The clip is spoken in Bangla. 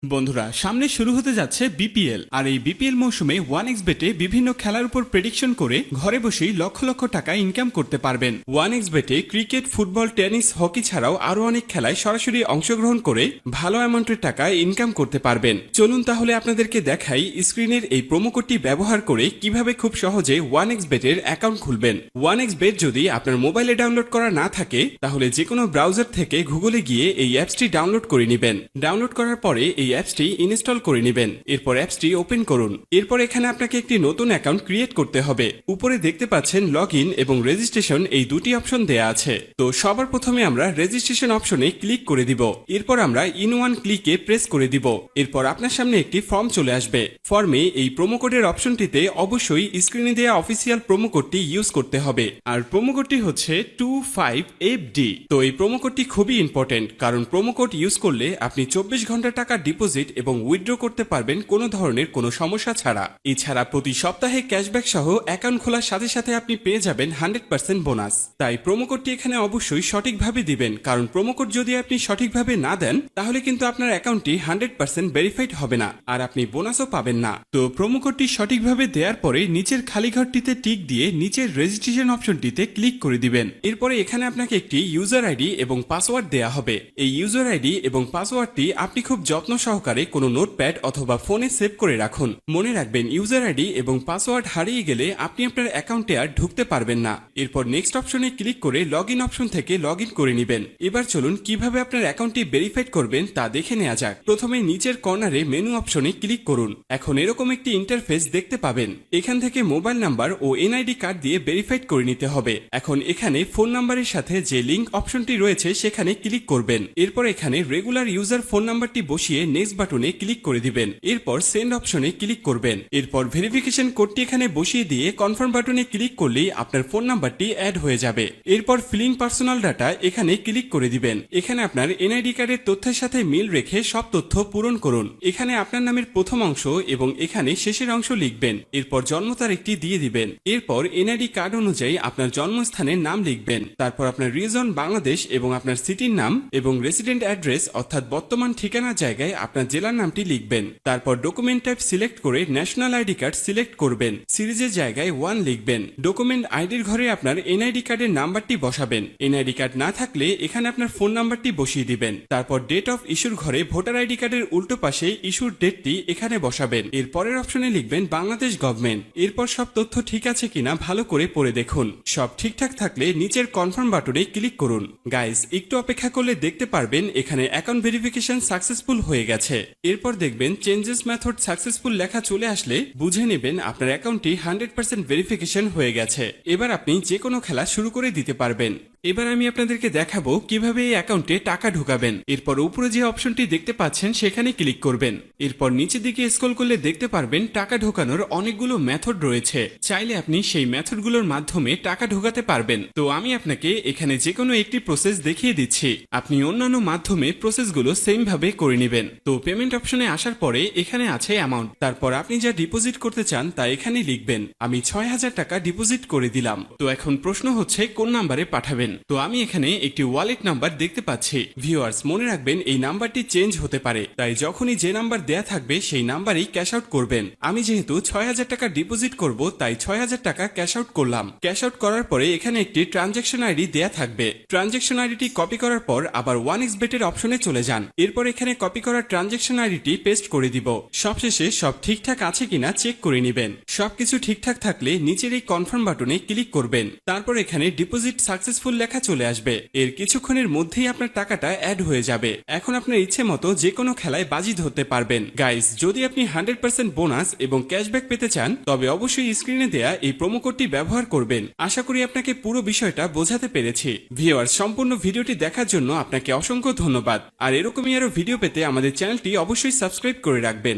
বন্ধুরা সামনে শুরু হতে যাচ্ছে বিপিএল আর এই বিপিএল মৌসুমে 1xBet এ বিভিন্ন খেলার উপর প্রেডিকশন করে ঘরে বসেই লক্ষ লক্ষ টাকা ইনকাম করতে পারবেন। 1xBet এ ক্রিকেট, ফুটবল, টেনিস, হকি ছাড়াও আরো অনেক খেলায় সরাসরি অংশগ্রহণ করে ভালো অ্যামাউন্টের টাকা ইনকাম করতে পারবেন। চলুন তাহলে আপনাদেরকে দেখাই স্ক্রিনের এই প্রোমো কোডটি ব্যবহার করে কিভাবে খুব সহজে 1xBet এর অ্যাকাউন্ট খুলবেন। 1xBet যদি আপনার মোবাইলে ডাউনলোড করা না থাকে তাহলে যে কোনো ব্রাউজার থেকে গুগলে গিয়ে এই অ্যাপসটি ডাউনলোড করে নেবেন। ডাউনলোড করার পরে এই অ্যাপসটি ইনস্টল করে নেবেন। এরপর অ্যাপসটি ওপেন করুন। এরপর এখানে আপনাকে একটি নতুন অ্যাকাউন্ট ক্রিয়েট করতে হবে। উপরে দেখতে পাচ্ছেন লগ ইন এবং রেজিস্ট্রেশন এই দুটি অপশন দেয়া আছে। তো সবার প্রথমে আমরা রেজিস্ট্রেশন অপশনে ক্লিক করে দিব। এরপর আমরা ইন ওয়ান ক্লিকে প্রেস করে দিব। এরপর আপনার সামনে একটি ফর্ম চলে আসবে। ফর্মে এই প্রোমো কোডের অপশনটিতে অবশ্যই স্ক্রিনে দেওয়া অফিসিয়াল প্রোমো কোডটি ইউজ করতে হবে। আর প্রোমো কোডটি হচ্ছে 25FD। তো এই প্রোমো কোডটি খুবই ইম্পর্টেন্ট, কারণ প্রোমো কোড ইউজ করলে আপনি 24 ঘন্টা টাকা ডিপোজিট এবং উইথড্র করতে পারবেন কোনো ধরনের কোনো সমস্যা ছাড়া। এছাড়া প্রতি সপ্তাহে ক্যাশব্যাক সহ অ্যাকাউন্ট খোলার সাথে সাথে আপনি পেয়ে যাবেন 100% বোনাস। তাই প্রোমো কোডটি এখানে অবশ্যই সঠিকভাবে দিবেন, কারণ প্রোমো কোড যদি আপনি সঠিকভাবে না দেন তাহলে কিন্তু আপনার অ্যাকাউন্টটি 100% ভেরিফাইড হবে না আর আপনি বোনাসও পাবেন না। তো প্রোমো কোডটি সঠিকভাবে দেওয়ার পরে নিচের খালি ঘরটিতে টিক দিয়ে নিচের রেজিস্ট্রেশন অপশনটিতে ক্লিক করে দিবেন। এরপরে এখানে আপনাকে একটি ইউজার আইডি এবং পাসওয়ার্ড দেয়া হবে। এই ইউজার আইডি এবং পাসওয়ার্ডটি আপনি খুব যত্ন সহকারে কোনো নোটপ্যাড অথবা ফোনে সেভ করে রাখুন। মনে রাখবেন ইউজার আইডি এবং পাসওয়ার্ড হারিয়ে গেলে আপনি আপনার অ্যাকাউন্টে আর ঢুকতে পারবেন না। এরপর নেক্সট অপশনে ক্লিক করে লগ ইন অপশন থেকে লগ ইন করে নেবেন। এবার চলুন কিভাবে আপনার অ্যাকাউন্টটি ভেরিফাইড করবেন তা দেখে নেওয়া যাক। প্রথমে নিচের কর্নারে মেনু অপশনে ক্লিক করুন। এখন এরকম একটি ইন্টারফেস দেখতে পাবেন। এখান থেকে মোবাইল নাম্বার ও এনআইডি কার্ড দিয়ে ভেরিফাইড করে নিতে হবে। এখন এখানে ফোন নাম্বারের সাথে যে লিংক অপশনটি রয়েছে সেখানে ক্লিক করবেন। এরপর এখানে রেগুলার ইউজার ফোন নাম্বারটি বসিয়ে নেক্সট বাটনে ক্লিক করে দিবেন। এরপর সেন্ড অপশনে ক্লিক করবেন। এরপর ভেরিফিকেশন কোডটি এখানে বসিয়ে দিয়ে কনফার্ম বাটনে ক্লিক করলেই আপনার ফোন নাম্বারটি অ্যাড হয়ে যাবে। এরপর ফিলিং পার্সোনাল ডাটা এখানে ক্লিক করে দিবেন। এখানে আপনার এনআইডি কার্ডের তথ্যের সাথে মিল রেখে সব তথ্য পূরণ করুন। এখানে আপনার নামের প্রথম অংশ এবং এখানে শেষের অংশ লিখবেন। এরপর জন্ম তারিখটি দিয়ে দিবেন। এরপর এনআইডি কার্ড অনুযায়ী আপনার জন্মস্থানের নাম লিখবেন। তারপর আপনার রিজন বাংলাদেশ এবং আপনার সিটির নাম এবং রেসিডেন্ট অ্যাড্রেস অর্থাৎ বর্তমান ঠিকানার জায়গায় আপনার জেলার নামটি লিখবেন। তারপর ডকুমেন্ট টাইপ সিলেক্ট করে ন্যাশনাল আইডি কার্ড সিলেক্ট করবেন। সিরিজের জায়গায় 1 লিখবেন। ডকুমেন্ট আইডির ঘরে আপনার এনআইডি কার্ডের নাম্বারটি বসাবেন। এনআইডি কার্ড না থাকলে এখানে আপনার ফোন নাম্বারটি বসিয়ে দিবেন। তারপর ডেট অফ ইস্যুর ঘরে ভোটার আইডি কার্ডের উল্টো পাশে ইস্যুর ডেটটি এখানে বসাবেন। এর পরের অপশনে লিখবেন বাংলাদেশ গভর্নমেন্ট। এরপর সব তথ্য ঠিক আছে কিনা ভালো করে পড়ে দেখুন। সব ঠিকঠাক থাকলে নিচের কনফার্ম বাটনে ক্লিক করুন। গাইস একটু অপেক্ষা করলে দেখতে পারবেন এখানে অ্যাকাউন্ট ভেরিফিকেশন সাকসেসফুল হয়ে গেছে। এরপর দেখবেন চেঞ্জেস মেথড সাকসেসফুল লেখা চলে আসলে বুঝে নেবেন আপনার অ্যাকাউন্টটি 100% ভেরিফিকেশন হয়ে গেছে। এবার আপনি যে কোনো খেলা শুরু করে দিতে পারবেন। এবার আমি আপনাদেরকে দেখাবো কিভাবে এই অ্যাকাউন্টে টাকা ঢুকাবেন। এরপর উপরে যে অপশনটি দেখতে পাচ্ছেন সেখানে ক্লিক করবেন। এরপর নিচের দিকে স্ক্রল করলে দেখতে পারবেন টাকা ঢোকানোর অনেকগুলো মেথড রয়েছে। চাইলে আপনি সেই মেথডগুলোর মাধ্যমে টাকা ঢোকাতে পারবেন। তো আমি আপনাকে এখানে যে কোনো একটি প্রসেস দেখিয়ে দিচ্ছি। আপনি অন্যান্য মাধ্যমে প্রসেসগুলো সেম ভাবে করে নেবেন। তো পেমেন্ট অপশনে আসার পরে এখানে আছে অ্যামাউন্ট। তারপর আপনি যা ডিপোজিট করতে চান তা এখানে লিখবেন। আমি 6000 টাকা ডিপোজিট করে দিলাম। তো এখন প্রশ্ন হচ্ছে কোন নাম্বারে পাঠাবেন। তো আমি এখানে একটি ওয়ালেট নাম্বার দেখতে পাচ্ছি। ভিউয়ার্স মনে রাখবেন এই নাম্বারটি চেঞ্জ হতে পারে, তাই যখনই যে নাম্বার দেয়া থাকবে সেই নাম্বারেই ক্যাশ আউট করবেন। আমি যেহেতু 6000 টাকা ডিপোজিট করব তাই 6000 টাকা ক্যাশ আউট করলাম। ক্যাশ আউট করার পরে এখানে একটি ট্রানজ্যাকশন আইডি দেয়া থাকবে। ট্রানজ্যাকশন আইডিটি কপি করার পর আবার 1xBet এর অপশনে চলে যান। এরপর এখানে কপি করা ট্রানজ্যাকশন আইডিটি পেস্ট করে দিব। সবশেষে সব ঠিকঠাক আছে কিনা চেক করে নেবেন। সবকিছু ঠিকঠাক থাকলে নিচের এই কনফার্ম বাটনে ক্লিক করবেন। তারপর এখানে ডিপোজিট সাকসেসফুল লেখা চলে আসবে। এর কিছুক্ষণের মধ্যেই আপনার টাকাটা অ্যাড হয়ে যাবে। এখন আপনার ইচ্ছে মতো যে কোনো খেলায় বাজি ধরতে পারবেন। গাইস যদি আপনি 100% বোনাস এবং ক্যাশব্যাক পেতে চান তবে অবশ্যই স্ক্রিনে দেয়া এই প্রোমো কোডটি ব্যবহার করবেন। আশা করি আপনাকে পুরো বিষয়টা বোঝাতে পেরেছি। ভিউয়ার্স সম্পূর্ণ ভিডিওটি দেখার জন্য আপনাকে অসংখ্য ধন্যবাদ। আর এরকমই আরো ভিডিও পেতে আমাদের চ্যানেলটি অবশ্যই সাবস্ক্রাইব করে রাখবেন।